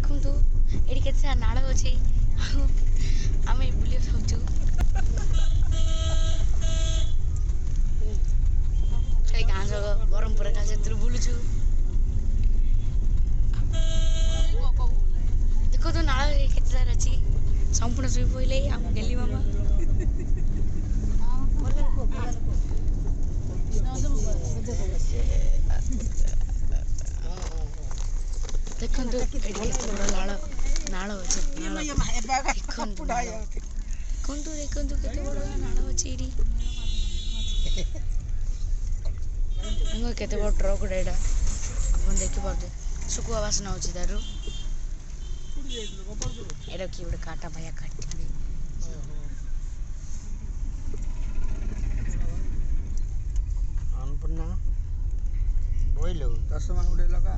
ଦେଖନ୍ତୁ ଏଠି କେତେ ସାରା ନାଳ ଅଛି ଆଉ ଆମେ ବୁଲିବାକୁ ଯାଉଛୁ ଖାଲି ଗାଁ ଯାକ ବ୍ରହ୍ମପୁର ଗାଁ ସେଥିରୁ ବୁଲୁଛୁ ଦେଖନ୍ତୁ ନାଳ କେତେ ସାରା ଅଛି ସମ୍ପୂର୍ଣ୍ଣ ଶୋଇ ପଇଲେ ଆମ ଗେଲି ମାମା ଦେଖନ୍ତୁ ଏଠି କେତେ ବଡ଼ ନାଳ ଅଛି ଦେଖନ୍ତୁ ଦେଖନ୍ତୁ କେତେ ବଡ଼ ନାଳ ଅଛି ଏଠି କେତେ ବଡ଼ ଟ୍ରକ୍ ଗୋଟେ ଏଇଟା ଆପଣ ଦେଖିପାରୁଥିବେ ଶୁଖୁଆ ବାସ୍ନା ହେଉଛି ତାରୁ ଏଇଟା କିଏ ଗୋଟେ କାଟା ଭାଇଆ କାଟିବେ अन्नपूर्णा बोइलो चस्मा उडे लगा